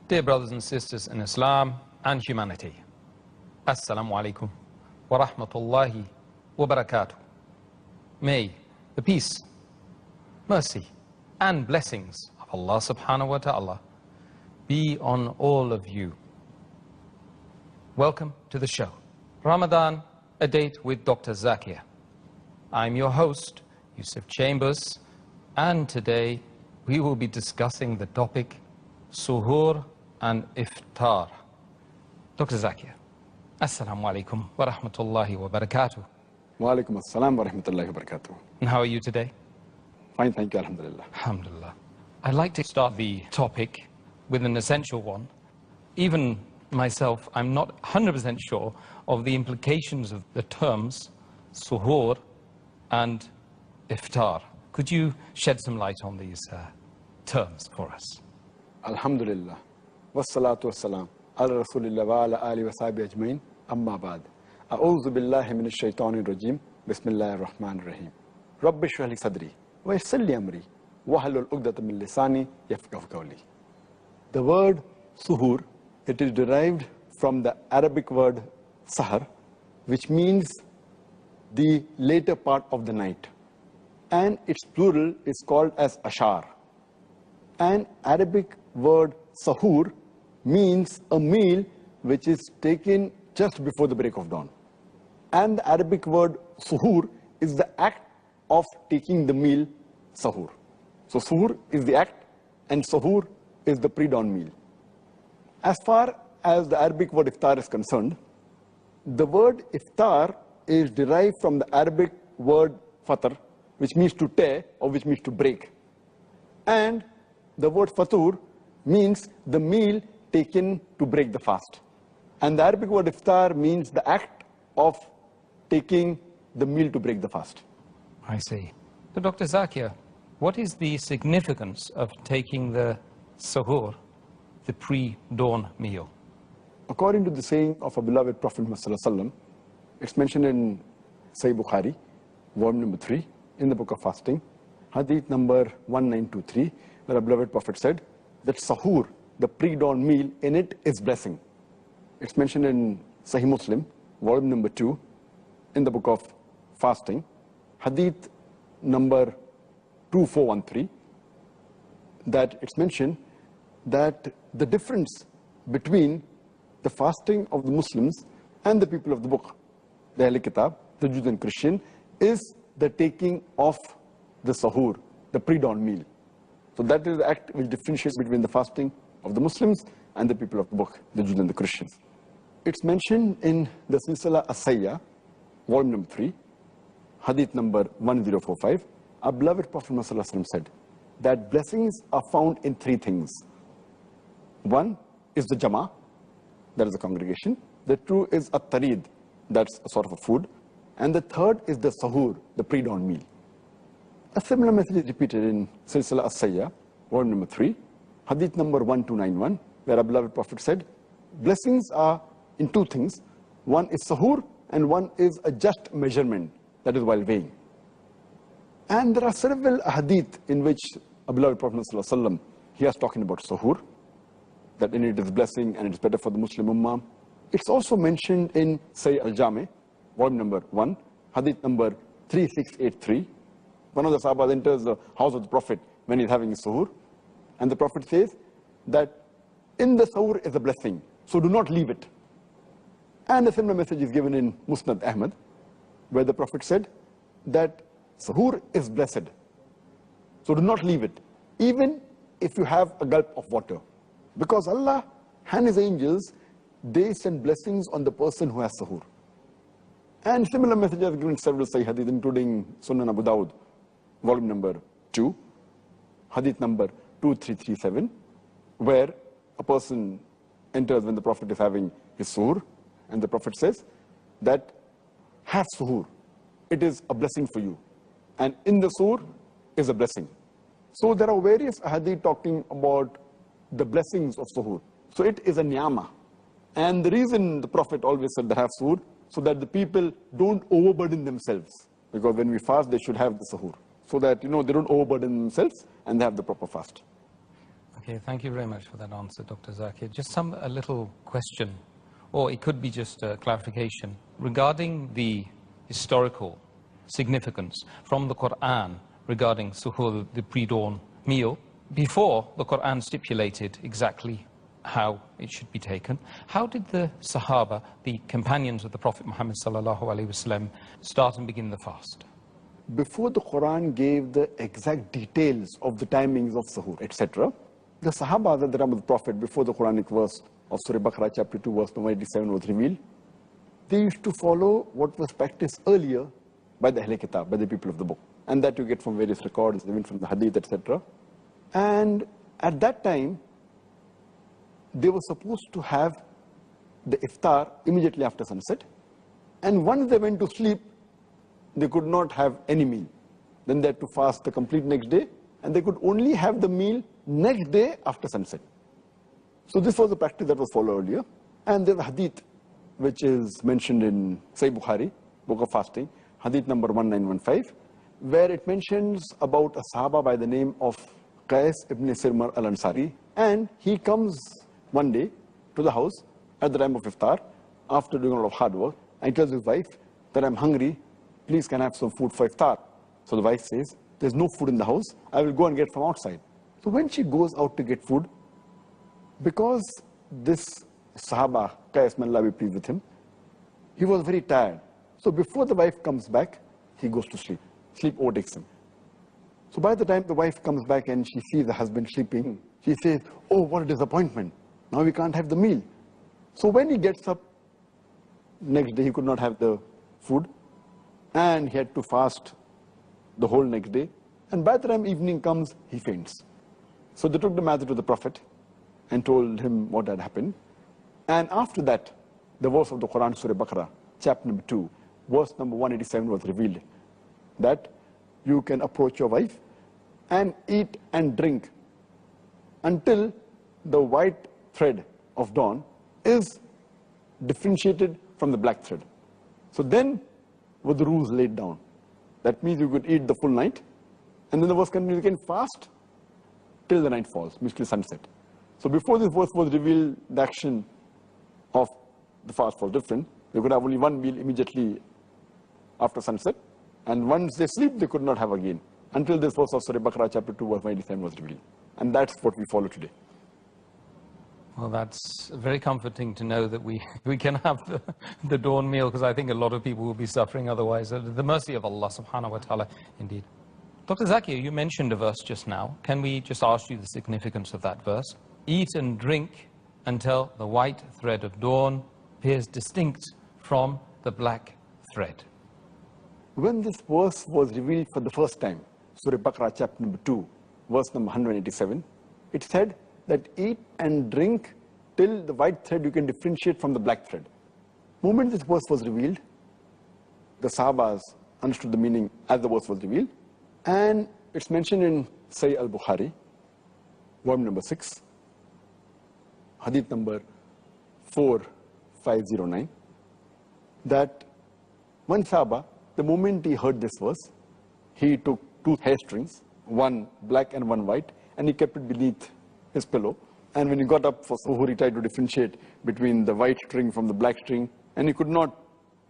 Dear brothers and sisters in Islam and humanity, Assalamu alaikum wa rahmatullahi wa barakatuh. May the peace, mercy and blessings of Allah subhanahu wa ta'ala be on all of you. Welcome to the show, Ramadan, a date with Dr. Zakir. I'm your host, Yusuf Chambers, and today we will be discussing the topic Suhoor and Iftaar. Dr. Zakir, Assalamu alaikum wa rahmatullahi wa barakatuh. Wa alaikum assalam wa rahmatullahi wa barakatuh. And how are you today? Fine, thank you, alhamdulillah. Alhamdulillah. I'd like to start the topic with an essential one. Even myself, I'm not 100% sure of the implications of the terms Suhoor and Iftaar. Could you shed some light on these terms for us? Alhamdulillah. Wassalatu wassalam. Ala rasulillah wa ala alihi wa sahbihi ajmain. Amma ba'd. A'udhu billahi minash shaitanir rajim. Bismillahir rahmanir rahim. Rabbi shrah li sadri wa yassir li amri wahlul 'uqdatam min lisani yafqahu qawli. The word Suhoor, it is derived from the Arabic word sahar, which means the later part of the night, and its plural is called as ashar. An Arabic word Suhoor means a meal which is taken just before the break of dawn. And the Arabic word Suhoor is the act of taking the meal Suhoor. So Suhoor is the act and Suhoor is the pre-dawn meal. As far as the Arabic word Iftar is concerned, the word Iftar is derived from the Arabic word fatar, which means to tear or which means to break. And the word fatur means the meal taken to break the fast. And the Arabic word iftar means the act of taking the meal to break the fast. I see. So Dr. Zakir, what is the significance of taking the Suhoor, the pre-dawn meal? According to the saying of our beloved Prophet Muhammad, it's mentioned in Sahih Bukhari, volume number 3, in the book of fasting, hadith number 1923, where our beloved Prophet said that Suhoor, the pre-dawn meal, in it is blessing. It's mentioned in Sahih Muslim, volume number 2, in the book of fasting, hadith number 2413, that it's mentioned that the difference between the fasting of the Muslims and the people of the book, the Ahl Kitab, the Jews and Christian, is the taking of the Suhoor, the pre-dawn meal. So that is the act which differentiates between the fasting of the Muslims and the people of the book, the Jews and the Christians. It's mentioned in the Silsila As-Sayyah, volume number 3, hadith number 1045. Our beloved Prophet Muhammad said that blessings are found in 3 things. One is the Jama, that is the congregation. The 2 is At-Tarid, that's a sort of a food. And the 3rd is the Suhoor, the pre-dawn meal. A similar message is repeated in Silsila As-Sayyah, volume number 3, hadith number 1291, where our beloved Prophet said, blessings are in 2 things. One is Suhoor and one is a just measurement, that is while weighing. And there are several hadith in which our beloved Prophet ﷺ, he is talking about Suhoor, that in it is blessing and it is better for the Muslim Ummah. It's also mentioned in Sahih Al-Jami, volume number 1, hadith number 3683. One of the Sahabas enters the house of the Prophet when he's having a Suhoor, and the Prophet says that in the Suhoor is a blessing, so do not leave it. And a similar message is given in Musnad Ahmed, where the Prophet said that Suhoor is blessed, so do not leave it, even if you have a gulp of water. Because Allah and His angels, they send blessings on the person who has Suhoor. And similar messages are given in several Sahih hadith, including Sunan Abu Dawud, volume number 2, hadith number 2337, where a person enters when the Prophet is having his Suhoor, and the Prophet says that have Suhoor, it is a blessing for you, and in the Suhoor is a blessing. So there are various hadith talking about the blessings of Suhoor. So it is a niyama, and the reason the Prophet always said that have Suhoor, so that the people don't overburden themselves, because when we fast they should have the Suhoor, so that they don't overburden themselves and they have the proper fast. Okay, thank you very much for that answer, Dr. Zakir. Just a little question, or it could be just a clarification, regarding the historical significance from the Quran regarding suhoor, the pre-dawn meal. Before the Quran stipulated exactly how it should be taken, how did the Sahaba, the companions of the Prophet Muhammad sallallahu alaihi wasallam, start and begin the fast? Before the Quran gave the exact details of the timings of suhoor, etc., the Sahaba that the Prophet, before the Quranic verse of Surah Baqarah chapter 2 verse number 87 was revealed, they used to follow what was practiced earlier by the Ahl Kitab, by the people of the book. And that you get from various records, even from the Hadith, etc. And at that time, they were supposed to have the Iftaar immediately after sunset. And once they went to sleep, they could not have any meal. Then they had to fast the complete next day, and they could only have the meal next day after sunset. So this was the practice that was followed earlier. And there's a hadith which is mentioned in Sahih Bukhari, Book of Fasting, hadith number 1915, where it mentions about a Sahaba by the name of Qais ibn Sirmar al-Ansari. And he comes one day to the house at the time of Iftar, after doing a lot of hard work, and he tells his wife that I'm hungry, please can I have some food for Iftar? So the wife says, there's no food in the house, I will go and get from outside. So when she goes out to get food, because this Sahaba, Qais, may Allah be pleased with him, he was very tired. So before the wife comes back, he goes to sleep. Sleep overtakes him. So by the time the wife comes back and she sees the husband sleeping, she says, oh, what a disappointment. Now we can't have the meal. So when he gets up, next day he could not have the food, and he had to fast the whole next day. And by the time evening comes, he faints. So they took the matter to the Prophet and told him what had happened. And after that, the verse of the Quran, Surah Baqarah, chapter number 2, verse number 187 was revealed, that you can approach your wife and eat and drink until the white thread of dawn is differentiated from the black thread. So then were the rules laid down. That means you could eat the full night, and then the verse continues, you can fast till the night falls, means till sunset. So before this verse was revealed, the action of the fast was different. They could have only one meal immediately after sunset, and once they sleep, they could not have again, until this verse of Surah Baqarah chapter 2 verse 97 was revealed. And that's what we follow today. Well, that's very comforting to know that we can have the dawn meal, because I think a lot of people will be suffering otherwise. The mercy of Allah subhanahu wa ta'ala, indeed. Dr. Zakir, you mentioned a verse just now. Can we just ask you the significance of that verse? Eat and drink until the white thread of dawn appears distinct from the black thread. When this verse was revealed for the first time, Surah Baqarah chapter number 2, verse number 187, it said that eat and drink till the white thread you can differentiate from the black thread. The moment this verse was revealed, the Sahabas understood the meaning as the verse was revealed, and it's mentioned in Sahih al-Bukhari, volume number 6, hadith number 4509, that one Sahaba, the moment he heard this verse, he took two hair strings, one black and one white, and he kept it beneath his pillow. And when he got up for suhoor, he tried to differentiate between the white string from the black string, and he could not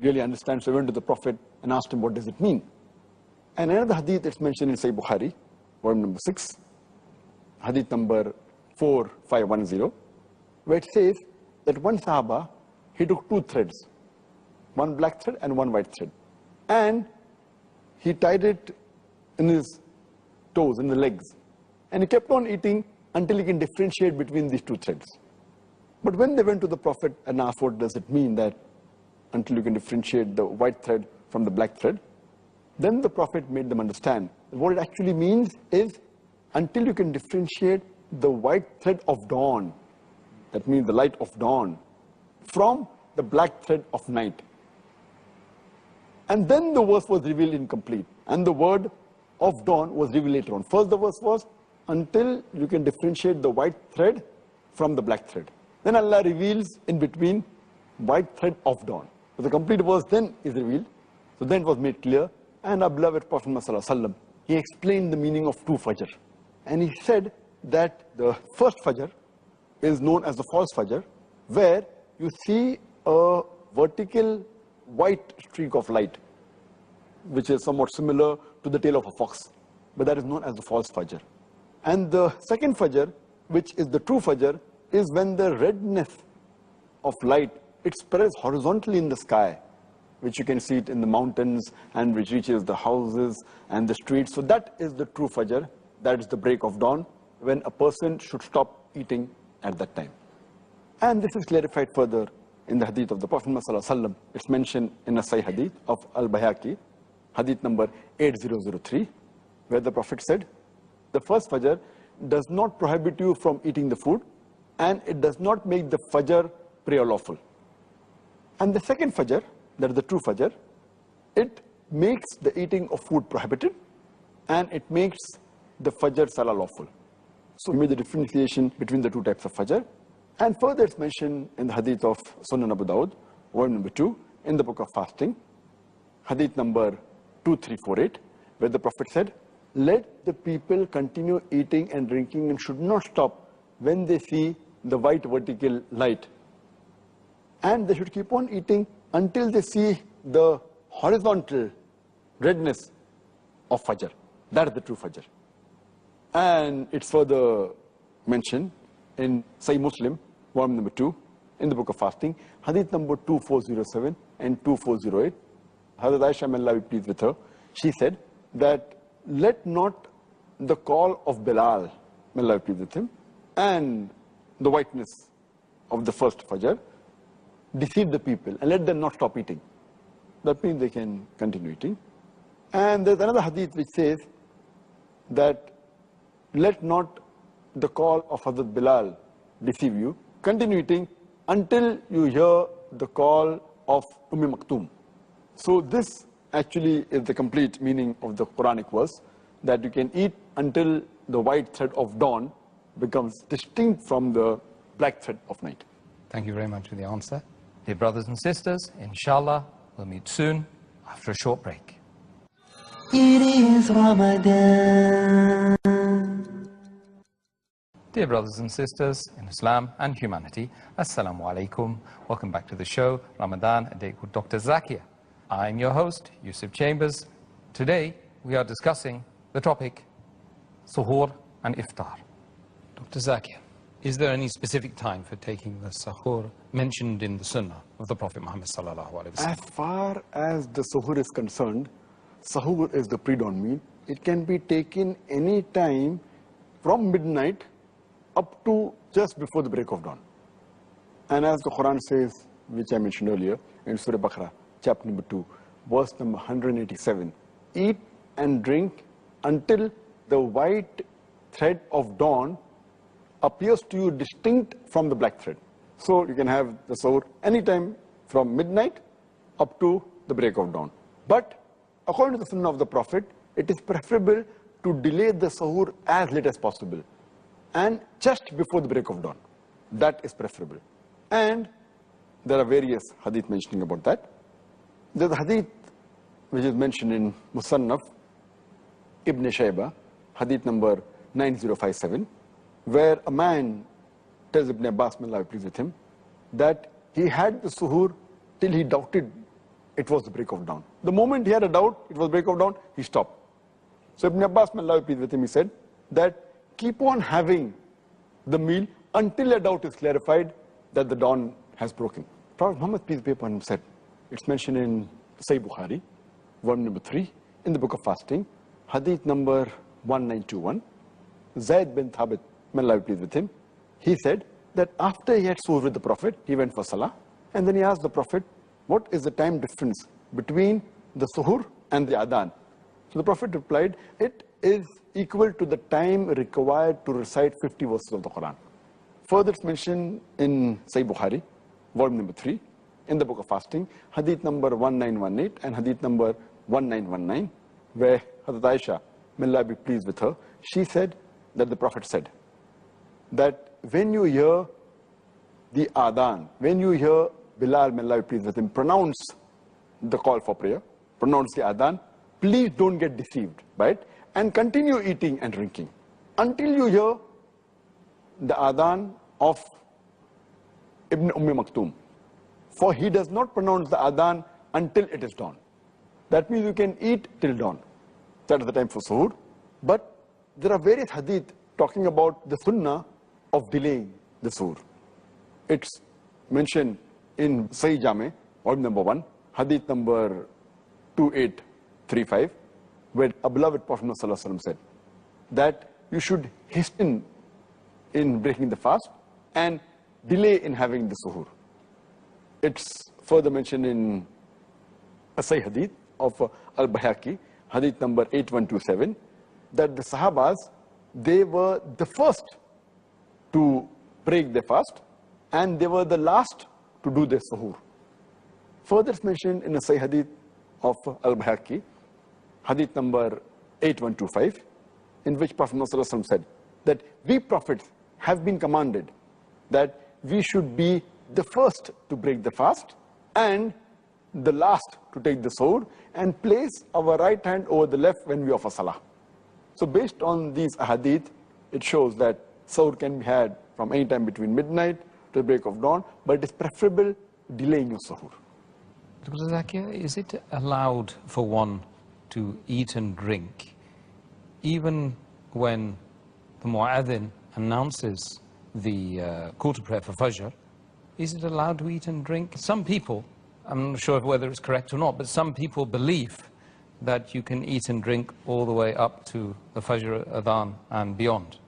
really understand, so he went to the Prophet and asked him, what does it mean? And another hadith that's mentioned in Sahih Bukhari, volume number 6, hadith number 4510, where it says that one Sahaba, he took two threads, one black thread and one white thread, and he tied it in his toes, in the legs, and he kept on eating until he can differentiate between these two threads. But when they went to the Prophet and asked, what does it mean that until you can differentiate the white thread from the black thread, then the Prophet made them understand that what it actually means is until you can differentiate the white thread of dawn, that means the light of dawn, from the black thread of night. And then the verse was revealed incomplete, and the word of dawn was revealed later on. First the verse was until you can differentiate the white thread from the black thread. Then Allah reveals in between white thread of dawn. So the complete verse then is revealed. So then it was made clear. And our beloved Prophet Muhammad, he explained the meaning of two fajr. And he said that the first fajr is known as the false fajr, where you see a vertical white streak of light, which is somewhat similar to the tail of a fox, but that is known as the false fajr. And the second fajr, which is the true fajr, is when the redness of light, it spreads horizontally in the sky, which you can see it in the mountains and which reaches the houses and the streets. So that is the true fajr. That is the break of dawn, when a person should stop eating at that time. And this is clarified further in the hadith of the Prophet ﷺ. It's mentioned in a Sahih hadith of Al-Bayhaqi, hadith number 8003, where the Prophet said, the first fajr does not prohibit you from eating the food, and it does not make the fajr prayer lawful. And the second fajr, that is the true fajr, it makes the eating of food prohibited, and it makes the fajr salah lawful. So we made the differentiation between the two types of fajr. And further it's mentioned in the hadith of Sunan Abu Dawud, volume number 2, in the book of fasting, hadith number 2348, where the Prophet said, let the people continue eating and drinking and should not stop when they see the white vertical light. And they should keep on eating until they see the horizontal redness of fajr. That is the true fajr. And it's further mentioned in Sahih Muslim, volume number 2, in the book of fasting, hadith number 2407 and 2408. Hazrat Aisha, may Allah be pleased with her, she said that let not the call of Bilal, may Allah be pleased with him, and the whiteness of the first fajr deceive the people, and let them not stop eating. That means they can continue eating. And there's another hadith which says that let not the call of Hazrat Bilal deceive you. Continue eating until you hear the call of Maktoum. So this actually is the complete meaning of the Quranic verse, that you can eat until the white thread of dawn becomes distinct from the black thread of night. Thank you very much for the answer. Dear brothers and sisters, inshallah, we'll meet soon after a short break. It is Ramadan. Dear brothers and sisters in Islam and humanity, Assalamu alaikum. Welcome back to the show, Ramadan, a date with Dr. Zakir. I'm your host, Yusuf Chambers. Today, we are discussing the topic, Suhoor and Iftaar. Dr. Zakir, is there any specific time for taking the Suhoor mentioned in the Sunnah of the Prophet Muhammad sallallahu alaihi wasallam? As far as the Suhoor is concerned, Suhoor is the pre-dawn meal. It can be taken any time from midnight up to just before the break of dawn. And as the Quran says, which I mentioned earlier, in Surah Baqarah, chapter number 2, verse number 187, eat and drink until the white thread of dawn appears to you distinct from the black thread. So you can have the Suhoor anytime from midnight up to the break of dawn. But according to the Sunnah of the Prophet, it is preferable to delay the Suhoor as late as possible, and just before the break of dawn. That is preferable. And there are various hadith mentioning about that. There's a hadith which is mentioned in Musannaf Ibn Shaybah, hadith number 9057, where a man tells Ibn Abbas, may Allah be pleased with him, that he had the Suhoor till he doubted it was the break of dawn. The moment he had a doubt it was break of dawn, he stopped. So Ibn Abbas, may Allah be pleased with him, he said that keep on having the meal until a doubt is clarified that the dawn has broken. Prophet Muhammad, peace be upon him, said, it's mentioned in Sahih Bukhari, volume number 3, in the book of fasting, hadith number 1921, Zayd bin Thabit, may Allah be pleased with him, he said that after he had Suhoor with the Prophet, he went for Salah, and then he asked the Prophet, what is the time difference between the Suhoor and the Adhan? So the Prophet replied, it is equal to the time required to recite 50 verses of the Quran. Further it's mentioned in Sahih Bukhari, volume number 3, in the book of fasting, hadith number 1918 and hadith number 1919, where Hazrat Aisha, may Allah be pleased with her, she said that the Prophet said that when you hear the Adhan, when you hear Bilal, may Allah be pleased with him, pronounce the call for prayer, pronounce the Adhan, please don't get deceived by it, and continue eating and drinking until you hear the adhan of Ibn Maktoum. For he does not pronounce the adhan until it is dawn. That means you can eat till dawn. That is the time for suhoor. But there are various hadith talking about the sunnah of delaying the suhoor. It's mentioned in Sahih Jame, volume number 1, hadith number 2835, where a beloved Prophet ﷺ said that you should hasten in breaking the fast and delay in having the suhoor. It's further mentioned in a Sahih hadith of Al-Bayhaqi, hadith number 8127, that the Sahabas, they were the first to break their fast and they were the last to do their suhoor. Further it's mentioned in a Sahih hadith of Al-Bayhaqi, hadith number 8125, in which Prophet ﷺ said that we prophets have been commanded that we should be the first to break the fast and the last to take the suhoor and place our right hand over the left when we offer salah. So based on these ahadith, it shows that suhoor can be had from any time between midnight to the break of dawn, but it is preferable delaying your suhoor. Dr. Zakir, is it allowed for one to eat and drink even when the mu'adhin announces the call to prayer for Fajr? Is it allowed to eat and drink? Some people, I'm not sure whether it's correct or not, but some people believe that you can eat and drink all the way up to the Fajr adhan and beyond.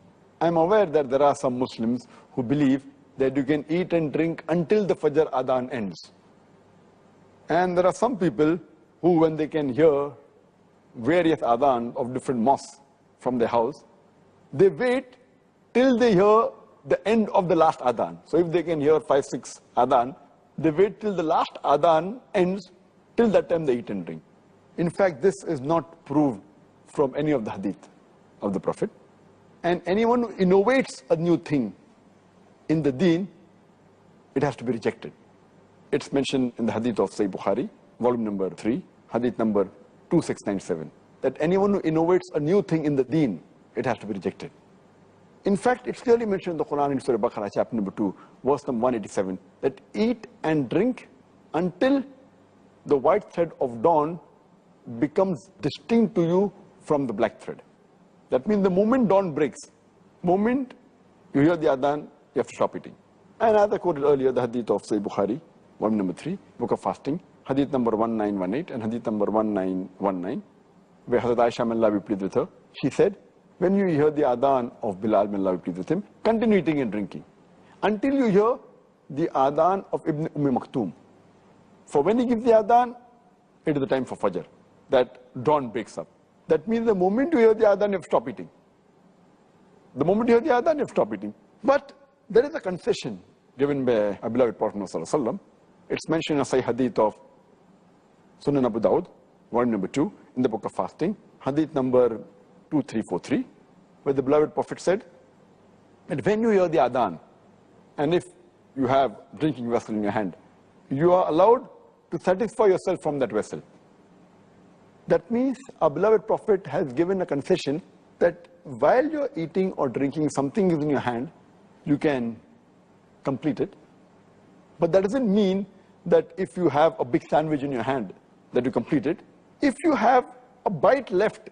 I'm aware that there are some Muslims who believe that you can eat and drink until the Fajr adhan ends. And there are some people who, when they can hear various adhan of different mosques from their house, they wait till they hear the end of the last adhan. So if they can hear 5, 6 adhan, they wait till the last adhan ends, till that time they eat and drink. In fact, this is not proved from any of the hadith of the Prophet. And anyone who innovates a new thing in the deen, it has to be rejected. It's mentioned in the hadith of Sahih Bukhari, volume number 3, hadith number 2697, that anyone who innovates a new thing in the deen, it has to be rejected. In fact, it's clearly mentioned in the Quran in Surah Baqarah, chapter number 2, verse number 187, that eat and drink until the white thread of dawn becomes distinct to you from the black thread. That means the moment dawn breaks, moment you hear the adhan, you have to stop eating. And as I quoted earlier, the hadith of Sahih Bukhari, volume number 3, book of fasting, hadith number 1918 and hadith number 1919, where Hazrat Aisha, may Allah be pleased with her, she said, when you hear the adhan of Bilal, may Allah be pleased with him, continue eating and drinking until you hear the adhan of Ibn Maktoum. For when he gives the adhan, it is the time for Fajr, that dawn breaks up. That means the moment you hear the adhan, you have to stop eating. The moment you hear the adhan, you have to stop eating. But there is a concession given by our beloved Prophet ﷺ. It's mentioned in a Sahih hadith of Sunan Abu Dawud, volume number 2, in the book of fasting, hadith number 2343, where the beloved Prophet said that when you hear the adhan, and if you have drinking vessel in your hand, you are allowed to satisfy yourself from that vessel. That means our beloved Prophet has given a concession that while you're eating or drinking, something is in your hand, you can complete it. But that doesn't mean that if you have a big sandwich in your hand, that you complete it. If you have a bite left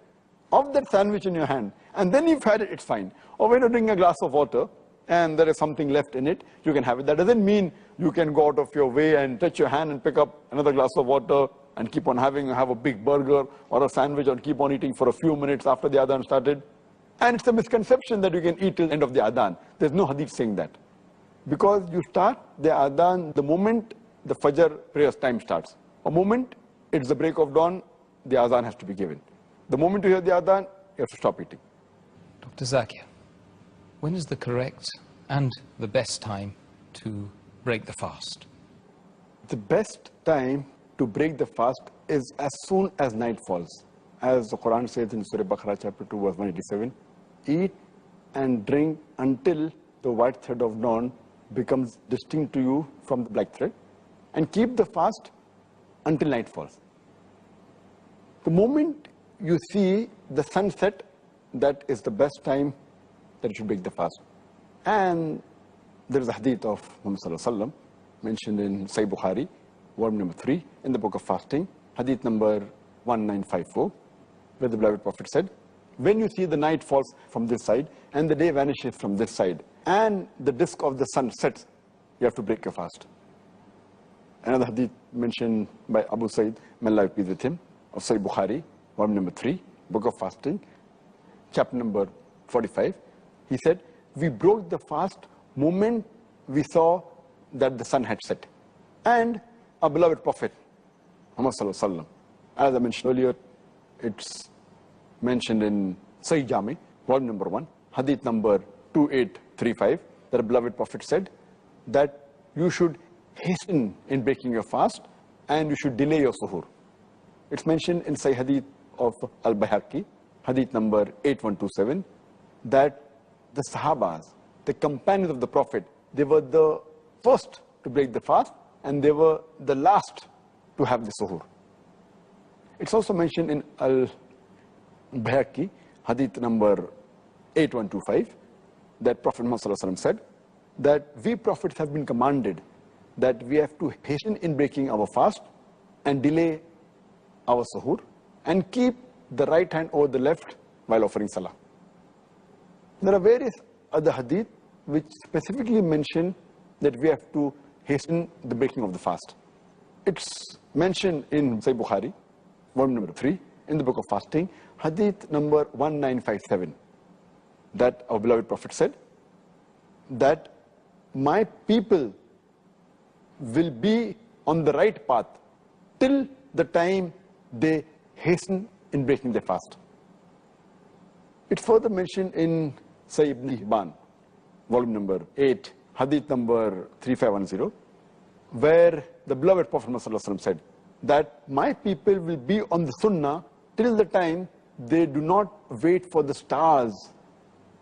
of that sandwich in your hand, and then you've had it, it's fine. Or when you're drinking a glass of water, and there is something left in it, you can have it. That doesn't mean you can go out of your way and touch your hand and pick up another glass of water and keep on have a big burger or a sandwich and keep on eating for a few minutes after the adhan started. And it's a misconception that you can eat till the end of the adhan. There's no hadith saying that. Because you start the adhan the moment the Fajr prayer's time starts. A moment it's the break of dawn, the adhan has to be given. The moment you hear the adhan, you have to stop eating. Dr. Zakir, when is the correct and the best time to break the fast? The best time to break the fast is as soon as night falls. As the Quran says in Surah Baqarah chapter 2 verse 187, eat and drink until the white thread of dawn becomes distinct to you from the black thread, and keep the fast until night falls. The moment you see the sunset, that is the best time that you should break the fast. And there is a hadith of Muhammad Sallallahu Alaihi Wasallam mentioned in Sahih Bukhari, volume number 3, in the book of fasting, hadith number 1954, where the beloved Prophet said, when you see the night falls from this side and the day vanishes from this side and the disk of the sun sets, you have to break your fast. Another hadith mentioned by Abu Sa'id, may Allah be with him, of Sahih Bukhari, volume number 3, book of fasting, chapter number 45. He said, we broke the fast moment we saw that the sun had set. And our beloved Prophet, Muhammad Sallallahu Alaihi Wasallam, as I mentioned earlier, it's mentioned in Sahih Jami, volume number 1, hadith number 2835, that the beloved Prophet said that you should hasten in breaking your fast and you should delay your suhoor. It's mentioned in Sahih Hadith of Al-Bayhaqi, hadith number 8127, that the Sahabas, the companions of the Prophet, they were the first to break the fast and they were the last to have the suhoor. It's also mentioned in Al-Bayhaqi, hadith number 8125, that Prophet Muhammad Sallallahu Alaihi Wasallam said that we prophets have been commanded that we have to hasten in breaking our fast and delay our suhoor and keep the right hand over the left while offering salah. There are various other hadith which specifically mention that we have to hasten the breaking of the fast. It's mentioned in Sahih Bukhari, volume number 3, in the book of fasting, hadith number 1957, that our beloved Prophet said that my people will be on the right path till the time they hasten in breaking their fast. It's further mentioned in Sahih Ibn Hibban, volume number 8, hadith number 3510, where the beloved Prophet ﷺ said that my people will be on the sunnah till the time they do not wait for the stars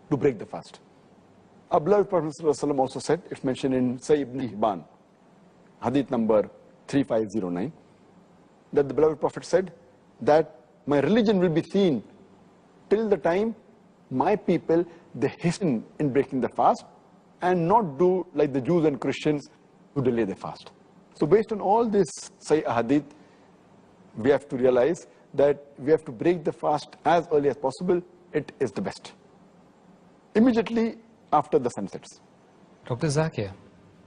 to break the fast. Our beloved Prophet ﷺ also said, it's mentioned in Sahih Ibn Hibban, hadith number 3509, that the beloved Prophet said that my religion will be seen till the time my people, they hasten in breaking the fast and not do like the Jews and Christians who delay the fast. So based on all this Sahih hadith, we have to realize that we have to break the fast as early as possible. It is the best. Immediately after the sun sets. Dr. Zakir,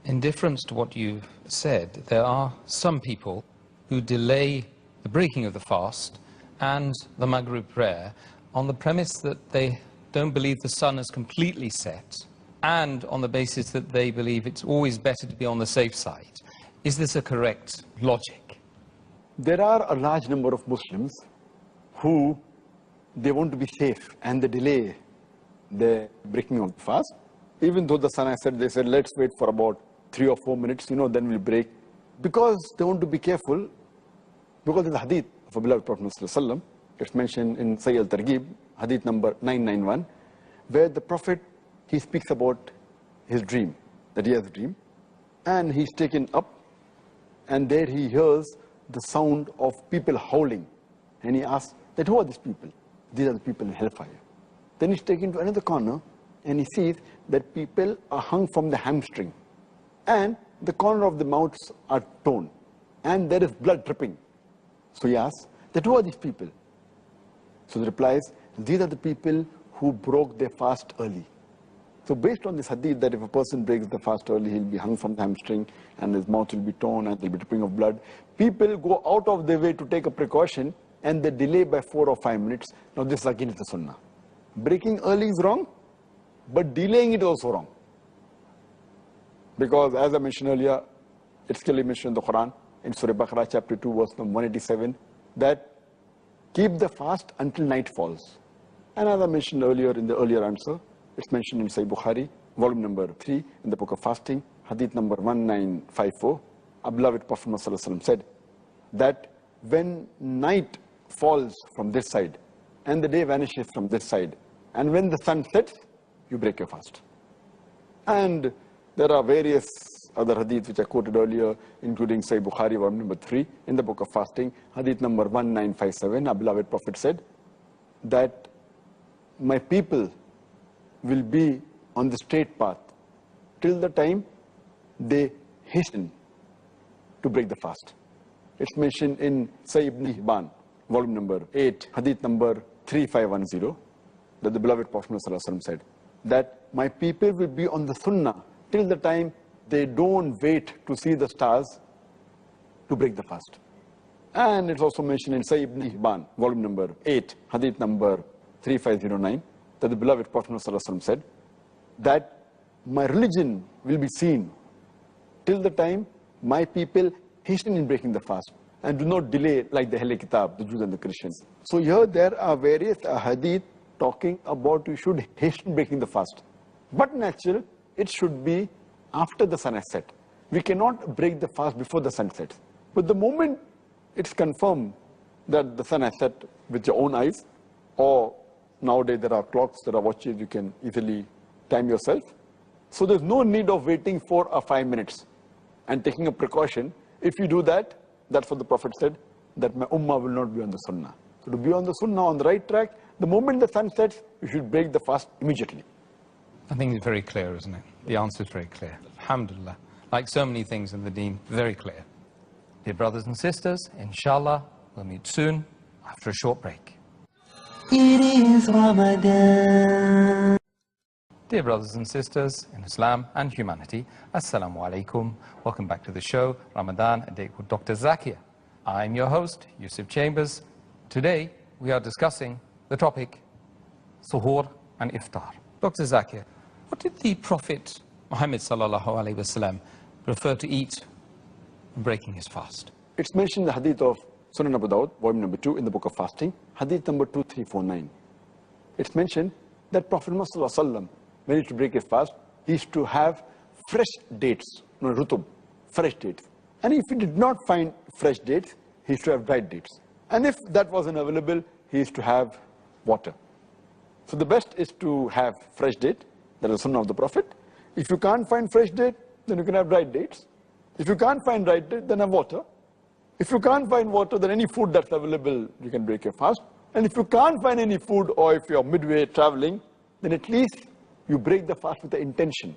in difference to what you've said, there are some people who delay the breaking of the fast and the Maghrib prayer on the premise that they don't believe the sun has completely set and on the basis that they believe it's always better to be on the safe side. Is this a correct logic? There are a large number of Muslims who they want to be safe and they delay the breaking of the fast. Even though the sun has set, they said, let's wait for about 3 or 4 minutes, then we'll break. Because they want to be careful, because of the hadith of our beloved Prophet ﷺ, it's mentioned in Sahih al-Targhib, hadith number 991, where the Prophet, he speaks about his dream, that he has a dream, and he's taken up, and there he hears the sound of people howling. And he asks that who are these people? These are the people in hellfire. Then he's taken to another corner and he sees that people are hung from the hamstring and the corner of the mouths are torn and there is blood dripping. So he asks that who are these people? So the reply is, these are the people who broke their fast early. So based on this hadith that if a person breaks the fast early, he'll be hung from the hamstring and his mouth will be torn and there'll be dripping of blood. People go out of their way to take a precaution and they delay by 4 or 5 minutes. Now this is against the sunnah. Breaking early is wrong, but delaying it is also wrong. Because as I mentioned earlier, it's clearly mentioned in the Quran, in Surah Baqarah chapter 2 verse number 187, that keep the fast until night falls. And as I mentioned earlier in the earlier answer, it's mentioned in Sahih Bukhari, volume number 3, in the book of fasting, hadith number 1954. Our beloved Prophet ﷺ said that when night falls from this side and the day vanishes from this side, and when the sun sets, you break your fast. And there are various other hadith which I quoted earlier, including Sahih Bukhari, volume number 3, in the book of fasting, hadith number 1957. Our beloved Prophet said that my people will be on the straight path till the time they hasten to break the fast. It's mentioned in Sahih ibn Hibban, volume number 8, hadith number 3510, that the beloved Prophet ﷺ said that my people will be on the sunnah till the time they don't wait to see the stars to break the fast. And it's also mentioned in Sahih ibn Hibban, volume number 8, hadith number 3509, that the beloved Prophet ﷺ said that my religion will be seen till the time my people hasten in breaking the fast and do not delay like the Ahl Kitab, the Jews and the Christians. So here there are various hadith talking about you should hasten breaking the fast. But natural, it should be after the sun has set. We cannot break the fast before the sun sets. But the moment it's confirmed that the sun has set with your own eyes, or nowadays there are clocks, there are watches, you can easily time yourself. So there's no need of waiting 4 or 5 minutes and taking a precaution. If you do that, that's what the Prophet said, that my ummah will not be on the sunnah. So to be on the sunnah, on the right track, the moment the sun sets, you should break the fast immediately. I think it's very clear, isn't it? The answer is very clear. Alhamdulillah. Like so many things in the deen, very clear. Dear brothers and sisters, inshallah, we'll meet soon after a short break. It is Ramadan. Dear brothers and sisters in Islam and humanity, Assalamu alaikum. Welcome back to the show, Ramadan, a date with Dr. Zakir. I'm your host, Yusuf Chambers. Today, we are discussing the topic, Suhoor and Iftaar. Dr. Zakir, what did the Prophet Muhammad sallallahu alaihi wasallam prefer to eat when breaking his fast? It's mentioned in the hadith of Sunan Abu Dawud, volume number 2 in the book of fasting, hadith number 2349. It's mentioned that Prophet Muhammad sallallahu alaihi wasallam, when he used to break his fast, he used to have fresh dates, rutub, fresh dates. And if he did not find fresh dates, he used to have dried dates. And if that wasn't available, he used to have water. So the best is to have fresh date, that is the sunnah of the Prophet. If you can't find fresh date, then you can have dried dates. If you can't find dried date, then have water. If you can't find water, then any food that's available, you can break your fast. And if you can't find any food, or if you're midway traveling, then at least you break the fast with the intention.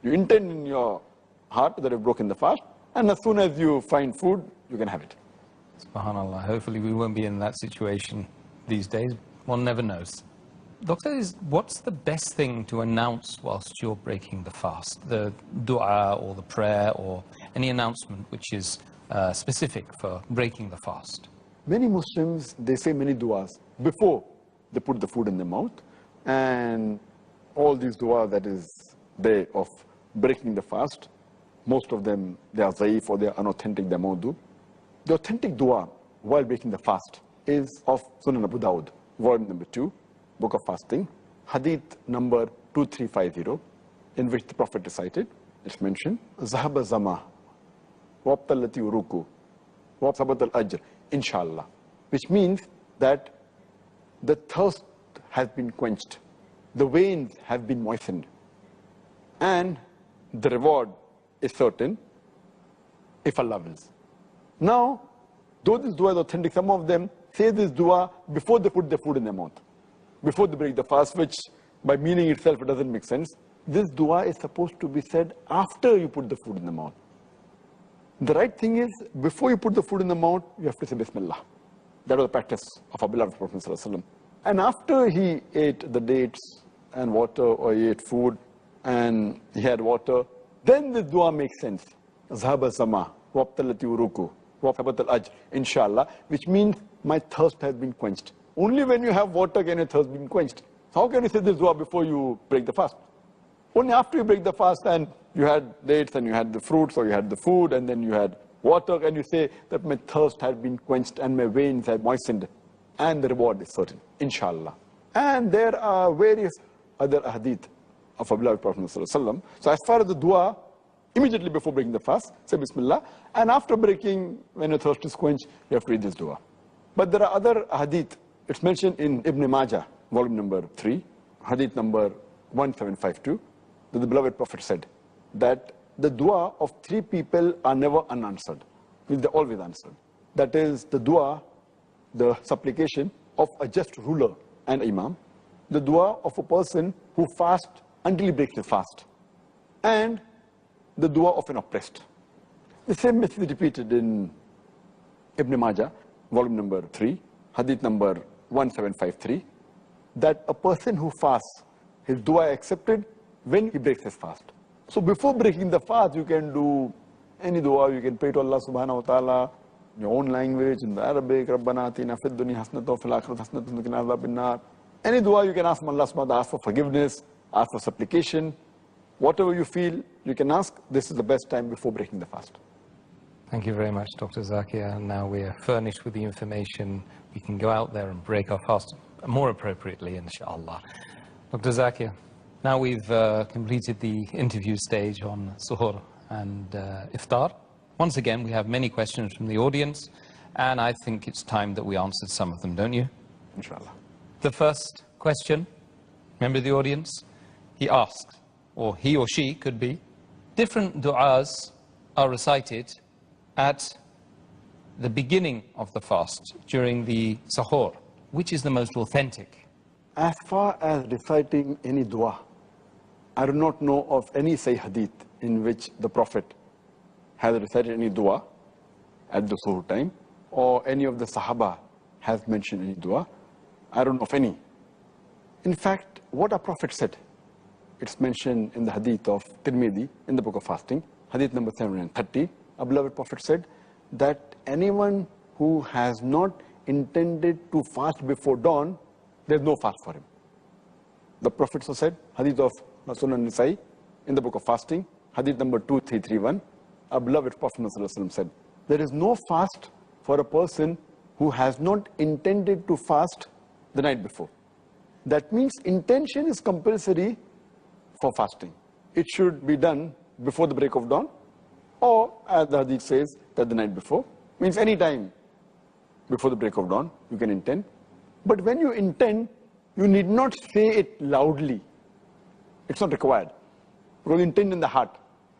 You intend in your heart that you've broken the fast, and as soon as you find food, you can have it. SubhanAllah, hopefully we won't be in that situation these days. One never knows. Doctor, what's the best thing to announce whilst you're breaking the fast? The dua or the prayer or any announcement which is specific for breaking the fast? Many Muslims, they say many du'as before they put the food in their mouth. And all these du'as that is there of breaking the fast, most of them, they are zaif or they are unauthentic, they are mawdu. The authentic dua while breaking the fast is of Sunan Abu Dawud, volume number 2, book of fasting, hadith number 2350, in which the Prophet recited, it's mentioned, Zahaba Zama, Wabtallati Uruku, Wabsabat al-Ajr, inshallah, which means that the thirst has been quenched, the veins have been moistened, and the reward is certain if Allah wills. Now, though this dua is authentic, some of them say this dua before they put the food in their mouth, before they break the fast, which by meaning itself it doesn't make sense. This dua is supposed to be said after you put the food in the mouth. The right thing is, before you put the food in the mouth, you have to say Bismillah. That was the practice of our beloved Prophet ﷺ. And after he ate the dates and water, or he ate food and he had water, then the dua makes sense. Zahaba Zama, Wabtalati Uruku, Wafabat al-Ajr, inshallah, which means my thirst has been quenched. Only when you have water can your thirst be quenched. So how can you say this dua before you break the fast? Only after you break the fast and you had dates and you had the fruits or you had the food and then you had water, and you say that my thirst has been quenched and my veins have moistened and the reward is certain, inshallah. And there are various other hadith of our beloved Prophet ﷺ. So as far as the dua, immediately before breaking the fast, say Bismillah, and after breaking, when your thirst is quenched, you have to read this dua. But there are other hadith. It's mentioned in Ibn Majah, volume number 3, hadith number 1752, that the beloved Prophet said that the dua of 3 people are never unanswered, means they're always answered. That is the dua, the supplication of a just ruler and imam, the dua of a person who fasts until he breaks the fast, and the dua of an oppressed. The same message is repeated in Ibn Majah, volume number 3, hadith number 1753, that a person who fasts, his dua accepted when he breaks his fast. So before breaking the fast, you can do any dua, you can pray to Allah subhanahu wa ta'ala, in your own language, in the Arabic, Rabbana atina fid dunya hasanatan wa fil akhirati hasanatan wa qina adhaban nar. Any dua you can ask from Allah subhanahu wa ta'ala, ask for forgiveness, ask for supplication. Whatever you feel, you can ask. This is the best time before breaking the fast. Thank you very much, Dr. Zakir. Now we are furnished with the information. We can go out there and break our fast more appropriately, inshallah. Dr. Zakir, now we've completed the interview stage on Suhoor and Iftaar. Once again, we have many questions from the audience, and I think it's time that we answered some of them, don't you? Inshallah. The first question, member of the audience, he asked, or he or she could be, different du'as are recited at the beginning of the fast, during the Suhoor. Which is the most authentic? As far as reciting any dua, I do not know of any Sahih hadith in which the Prophet has recited any dua at the Suhoor time, or any of the Sahaba has mentioned any dua. I don't know of any. In fact, what our Prophet said, it's mentioned in the hadith of Tirmidhi in the book of fasting, hadith number 730. Our beloved Prophet said that anyone who has not intended to fast before dawn, there's no fast for him. The Prophet so said, hadith of Sunan Nisai in the book of fasting, hadith number 2331, our beloved Prophet said, there is no fast for a person who has not intended to fast the night before. That means intention is compulsory for fasting. It should be done before the break of dawn, or as the hadith says, that the night before. Means any time before the break of dawn, you can intend. But when you intend, you need not say it loudly. It's not required. Because you intend in the heart.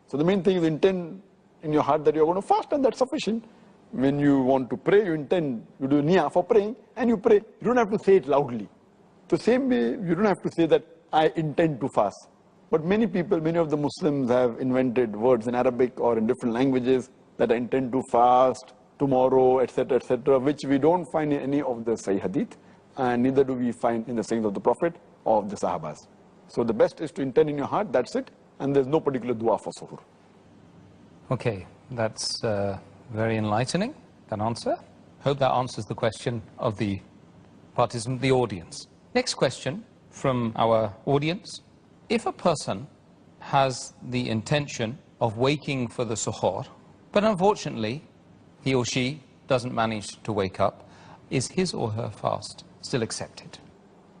So the main thing is intend in your heart that you're going to fast, and that's sufficient. When you want to pray, you intend, you do niyah for praying, and you pray. You don't have to say it loudly. The same way, you don't have to say that I intend to fast. But many people, many of the Muslims have invented words in Arabic or in different languages that I intend to fast tomorrow, etc., which we don't find in any of the Sahih hadith, and neither do we find in the sayings of the Prophet or of the Sahabas. So the best is to intend in your heart, that's it, and there's no particular dua for Suhoor. Okay, that's very enlightening, that answer. Hope that answers the question of the participant, the audience. Next question from our audience. If a person has the intention of waking for the Suhoor, but unfortunately he or she doesn't manage to wake up, is his or her fast still accepted?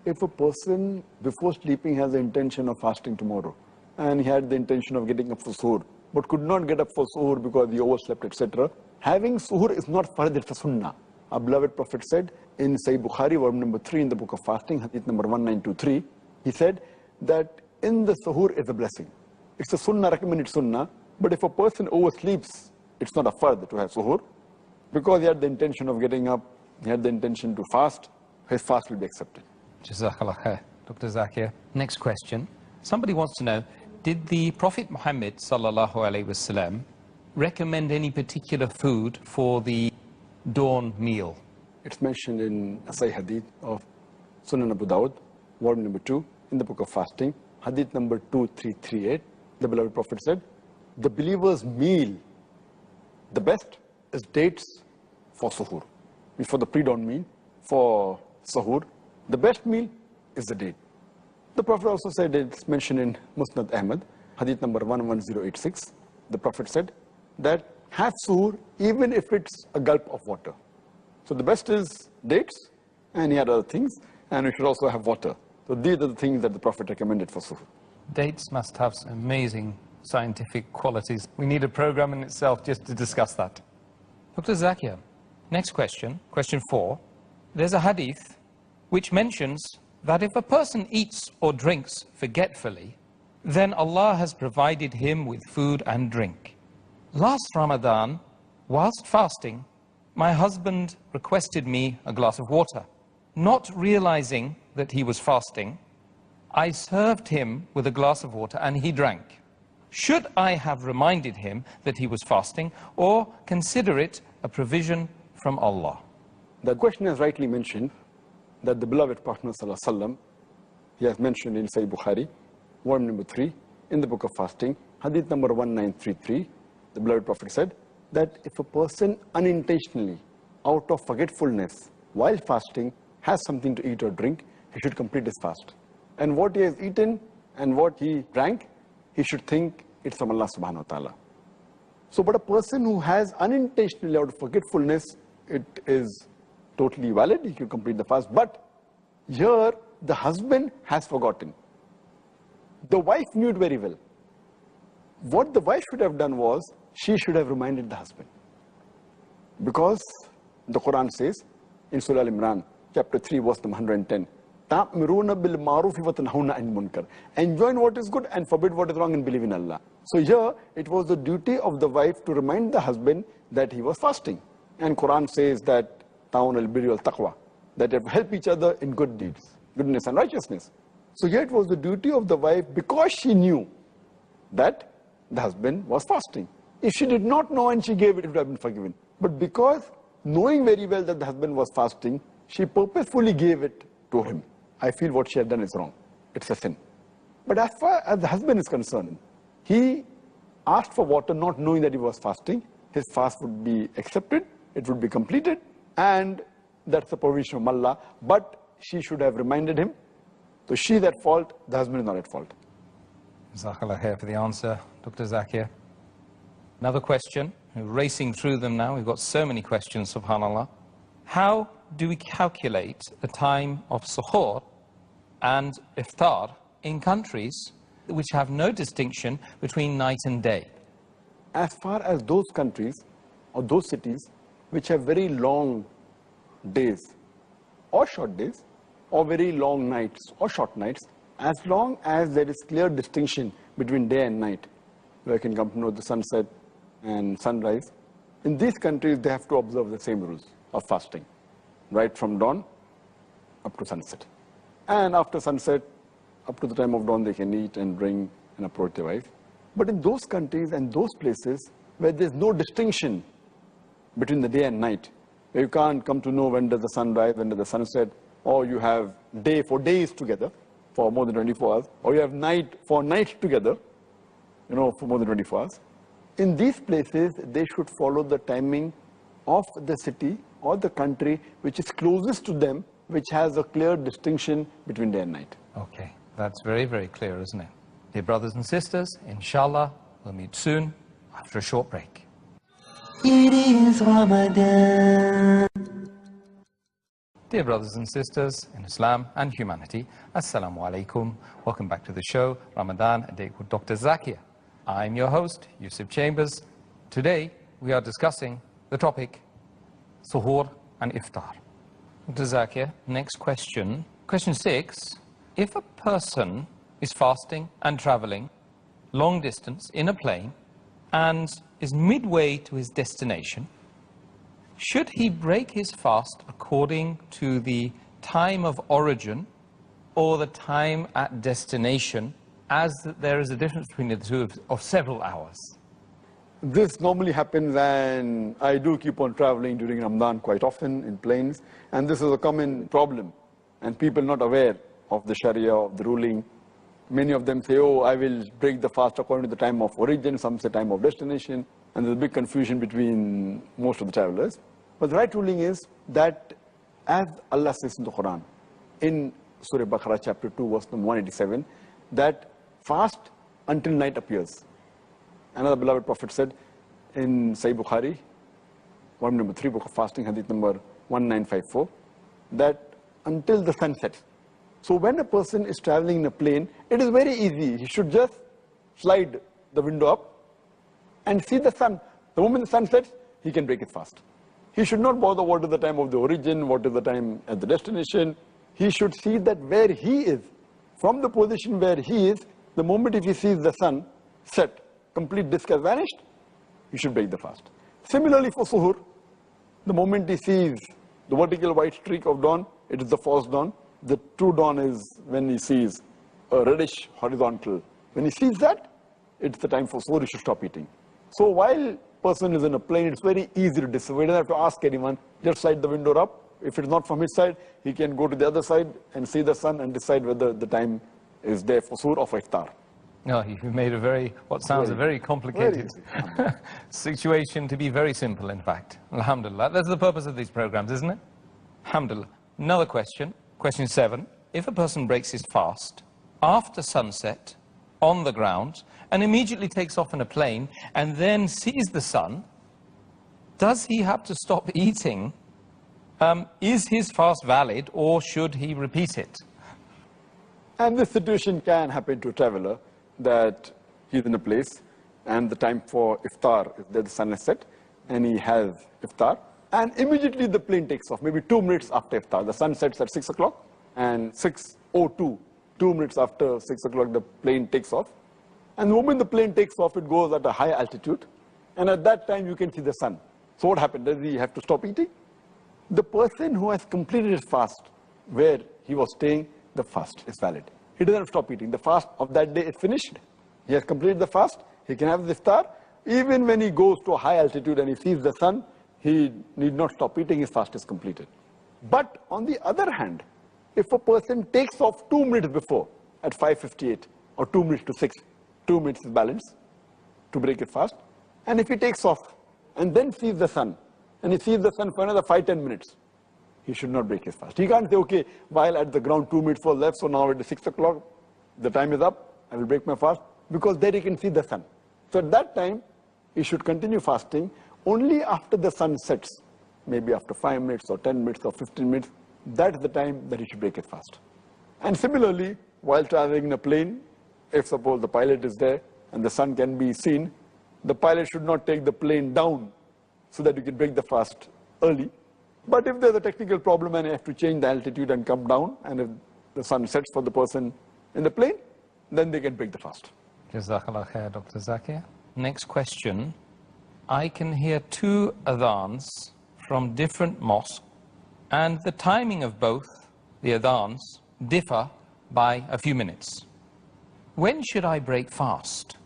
If a person before sleeping has the intention of fasting tomorrow, and he had the intention of getting up for Suhoor, but could not get up for Suhoor because he overslept, etc., having Suhoor is not fardh, it's a sunnah. Our beloved Prophet said in Sahih Bukhari, volume number 3 in the book of fasting, hadith number 1923, he said that in the Suhoor is a blessing. It's a sunnah, recommended sunnah, but if a person oversleeps, it's not a fardh to have Suhoor, because he had the intention of getting up, he had the intention to fast, his fast will be accepted. Jazakallah khair, Dr. Zakir. Next question. Somebody wants to know, did the Prophet Muhammad sallallahu alaihi wasallam recommend any particular food for the dawn meal? It's mentioned in a Sahih hadith of Sunan Abu Dawud, volume number 2, in the book of fasting, hadith number 2338. The beloved Prophet said, the believer's meal, the best is dates for Suhoor. For the pre-dawn meal, for Suhoor, the best meal is the date. The Prophet also said, it's mentioned in Musnad Ahmed, hadith number 11086. The Prophet said that have Suhoor even if it's a gulp of water. So the best is dates, and he had other things, and we should also have water. So these are the things that the Prophet recommended for Suhoor. Dates must have some amazing scientific qualities. We need a program in itself just to discuss that. Dr. Zakir, next question, question 4. There's a hadith which mentions that if a person eats or drinks forgetfully, then Allah has provided him with food and drink. Last Ramadan, whilst fasting, my husband requested me a glass of water. Not realizing that he was fasting, I served him with a glass of water and he drank. Should I have reminded him that he was fasting, or consider it a provision from Allah? The question has rightly mentioned that the beloved Prophet ﷺ, he has mentioned in Sahih Bukhari, volume number 3, in the book of fasting, hadith number 1933, the beloved Prophet said that if a person unintentionally, out of forgetfulness, while fasting, has something to eat or drink, he should complete his fast. And what he has eaten and what he drank, he should think it's from Allah subhanahu wa ta'ala. So, but a person who has unintentionally, out of forgetfulness, it is totally valid, he can complete the fast. But here, the husband has forgotten. The wife knew it very well. What the wife should have done was, she should have reminded the husband. Because the Quran says, in Surah Al-Imran, chapter 3, verse number 110, تَأْمِرُونَ بِالْمَعْرُوفِ وَتَنْهَوْنَ عَنِ الْمُنْكَرِ. Enjoin what is good and forbid what is wrong and believe in Allah. So here, it was the duty of the wife to remind the husband that he was fasting. And Quran says that ta'awun al-birri wal-taqwa, that they help each other in good deeds, goodness and righteousness. So here it was the duty of the wife, because she knew that the husband was fasting. If she did not know and she gave it, it would have been forgiven. But because knowing very well that the husband was fasting, she purposefully gave it to him. I feel what she had done is wrong. It's a sin. But as far as the husband is concerned, he asked for water not knowing that he was fasting. His fast would be accepted, it would be completed, and that's the provision of Allah. But she should have reminded him. So she's at fault, the husband is not at fault. Jazakallah khair for the answer, Dr. Zakir. Another question, we're racing through them now, we've got so many questions, subhanAllah. How do we calculate the time of suhoor and iftar in countries which have no distinction between night and day? As far as those countries or those cities which have very long days or short days, or very long nights or short nights, as long as there is clear distinction between day and night, where you can come to know the sunset and sunrise, in these countries they have to observe the same rules of fasting, right from dawn up to sunset. And after sunset, up to the time of dawn, they can eat and drink and approach their wife. But in those countries and those places where there's no distinction between the day and night, where you can't come to know when does the sun rise, when does the sun set, or you have day for days together for more than 24 hours, or you have night for nights together, for more than 24 hours. In these places, they should follow the timing of the city or the country which is closest to them, which has a clear distinction between day and night. Okay, that's very, very clear, isn't it? Dear brothers and sisters, inshallah, we'll meet soon after a short break. It is Ramadan. Dear brothers and sisters in Islam and humanity, Assalamu alaikum. Welcome back to the show, Ramadan, a date with Dr. Zakir. I'm your host, Yusuf Chambers. Today, we are discussing the topic, Suhoor and Iftar. Dr. Zakir, next question. Question 6. If a person is fasting and traveling long distance in a plane and is midway to his destination, should he break his fast according to the time of origin or the time at destination, as there is a difference between the two of several hours? This normally happens, and I do keep on traveling during Ramadan quite often in planes, and this is a common problem, and people not aware of the Sharia, of the ruling. Many of them say, oh, I will break the fast according to the time of origin, some say time of destination, and there's a big confusion between most of the travelers. But the right ruling is that, as Allah says in the Quran, in Surah Baqarah chapter 2, verse number 187, that fast until night appears. Another beloved Prophet said in Sahih Bukhari, volume number 3, book of fasting, hadith number 1954, that until the sun sets. So when a person is traveling in a plane, it is very easy. He should just slide the window up and see the sun. The moment the sun sets, he can break his fast. He should not bother what is the time of the origin, what is the time at the destination. He should see that where he is, from the position where he is, the moment if he sees the sun set, complete disk has vanished, he should break the fast. Similarly for Suhoor, the moment he sees the vertical white streak of dawn, it is the false dawn. The true dawn is when he sees a reddish horizontal. When he sees that, it's the time for suhoor, you should stop eating. So while person is in a plane, it's very easy to decide. He doesn't have to ask anyone, just slide the window up. If it's not from his side, he can go to the other side and see the sun and decide whether the time is there for suhoor or for iftar. No, you made a what sounds a very complicated situation to be very simple, in fact. Alhamdulillah. That's the purpose of these programs, isn't it? Alhamdulillah. Another question, question 7. If a person breaks his fast after sunset on the ground and immediately takes off in a plane and then sees the sun, does he have to stop eating? Is his fast valid, or should he repeat it? And this situation can happen to a traveler, that he's in a place and the time for iftar is there, the sun is set, and he has iftar, and immediately the plane takes off, maybe 2 minutes after iftar. The sun sets at 6 o'clock, and 6:02, 2 minutes after 6 o'clock, the plane takes off. And the moment the plane takes off, it goes at a high altitude, and at that time you can see the sun. So what happened? Does he have to stop eating? The person who has completed his fast where he was staying, the fast is valid. He doesn't have to stop eating. The fast of that day is finished. He has completed the fast. He can have the iftar. Even when he goes to a high altitude and he sees the sun, he need not stop eating. His fast is completed. But on the other hand, if a person takes off 2 minutes before at 5:58 or 2 minutes to 6, 2 minutes is balance to break his fast. And if he takes off and then sees the sun, and he sees the sun for another 5-10 minutes, he should not break his fast. He can't say, okay, while at the ground 2 minutes was left, so now it is 6 o'clock, the time is up, I will break my fast, because there he can see the sun. So at that time, he should continue fasting. Only after the sun sets, maybe after 5 minutes or 10 minutes or 15 minutes, that's the time that he should break his fast. And similarly, while traveling in a plane, if suppose the pilot is there and the sun can be seen, the pilot should not take the plane down so that you can break the fast early. But if there's a technical problem and you have to change the altitude and come down, and if the sun sets for the person in the plane, then they can break the fast. Jazakallah khair, Dr. Zakir. Next question. I can hear 2 adhans from different mosques, and the timing of both the adhans differ by a few minutes. When should I break fast?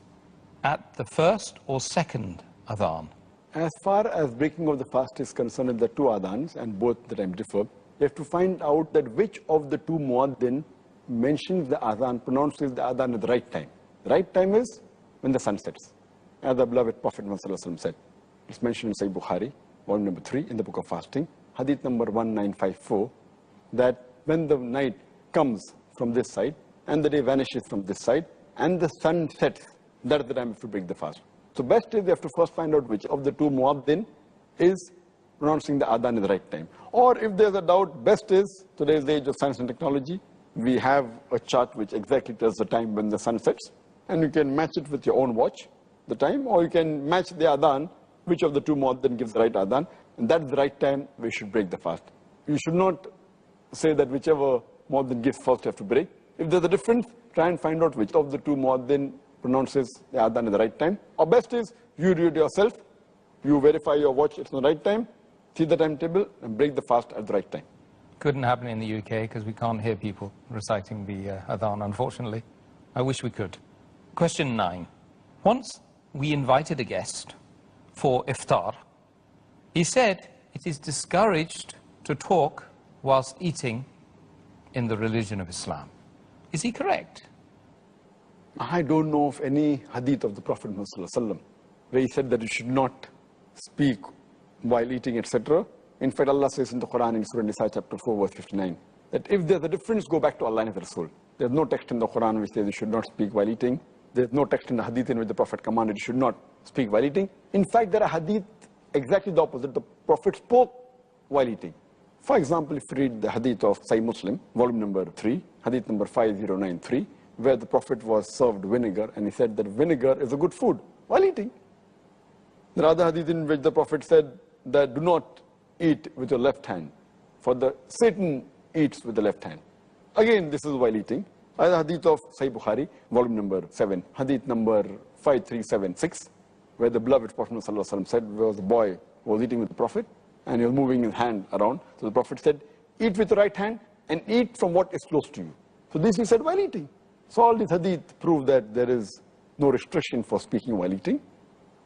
At the first or second adhan? As far as breaking of the fast is concerned, the 2 adhans, and both the time differ, you have to find out that which of the 2 muaddin mentions the adhan, pronounces the adhan at the right time. The right time is when the sun sets. As the beloved Prophet ﷺ said, it's mentioned in Sahih Bukhari, volume number 3, in the book of fasting, hadith number 1954, that when the night comes from this side, and the day vanishes from this side, and the sun sets, that's the time to break the fast. So best is you have to first find out which of the 2 muaddin is pronouncing the adhan at the right time. Or if there's a doubt, best is, today's the age of science and technology, we have a chart which exactly tells the time when the sun sets, and you can match it with your own watch, the time, or you can match the adhan, which of the 2 muaddin gives the right adhan, and that's the right time we should break the fast. You should not say that whichever muaddin gives first you have to break. If there's a difference, try and find out which of the 2 muaddin pronounces the adhan at the right time. Or best is, you do it yourself, you verify your watch, it's the right time, see the timetable, and break the fast at the right time. Couldn't happen in the UK because we can't hear people reciting the adhan, unfortunately. I wish we could. Question 9. Once we invited a guest for iftar, he said it is discouraged to talk whilst eating in the religion of Islam. Is he correct? I don't know of any hadith of the Prophet ﷺ where he said that you should not speak while eating, etc. In fact, Allah says in the Quran in Surah Nisa chapter 4 verse 59 that if there's a difference, go back to Allah and His Rasul. There's no text in the Quran which says you should not speak while eating. There's no text in the hadith in which the Prophet commanded you should not speak while eating. In fact, there are hadith exactly the opposite. The Prophet spoke while eating. For example, if you read the hadith of Sahih Muslim, volume number 3, hadith number 5093, where the Prophet was served vinegar, and he said that vinegar is a good food while eating. There are other hadith in which the Prophet said that do not eat with your left hand, for the Satan eats with the left hand. Again, this is while eating. Other hadith of Sahih Bukhari, volume number 7, hadith number 5376, where the beloved Prophet ﷺ said there was a boy who was eating with the Prophet, and he was moving his hand around. So the Prophet said, eat with the right hand and eat from what is close to you. So this he said while eating. So all these hadith prove that there is no restriction for speaking while eating.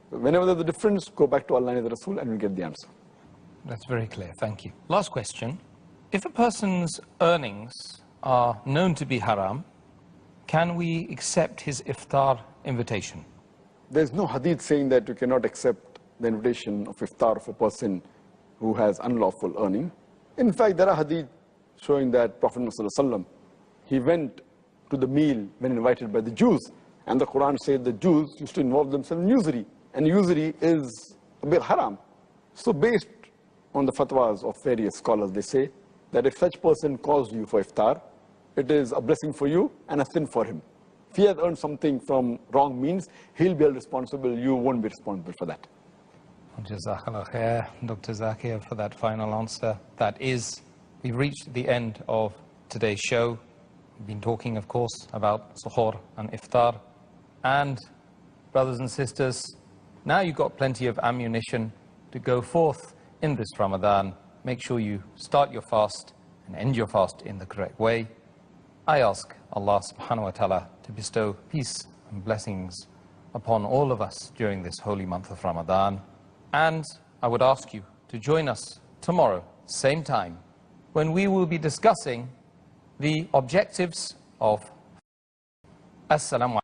Whenever there's a difference, go back to Allah and the Rasul and you'll get the answer. That's very clear, thank you. Last question. If a person's earnings are known to be haram, can we accept his iftar invitation? There's no hadith saying that you cannot accept the invitation of iftar of a person who has unlawful earning. In fact, there are hadith showing that Prophet Muhammad, he went to the meal when invited by the Jews, and the Quran said the Jews used to involve themselves in usury, and usury is a bit haram. So based on the fatwas of various scholars, they say that if such person calls you for iftar, it is a blessing for you and a sin for him. If he has earned something from wrong means, he'll be held responsible, you won't be responsible for that. Jazakallah khair, Dr. Zakir, for that final answer. That is, we've reached the end of today's show. We've been talking, of course, about suhoor and iftar. And, brothers and sisters, now you've got plenty of ammunition to go forth in this Ramadan. Make sure you start your fast and end your fast in the correct way. I ask Allah subhanahu wa ta'ala to bestow peace and blessings upon all of us during this holy month of Ramadan. And I would ask you to join us tomorrow, same time, when we will be discussing the objectives of Assalamu alaikum.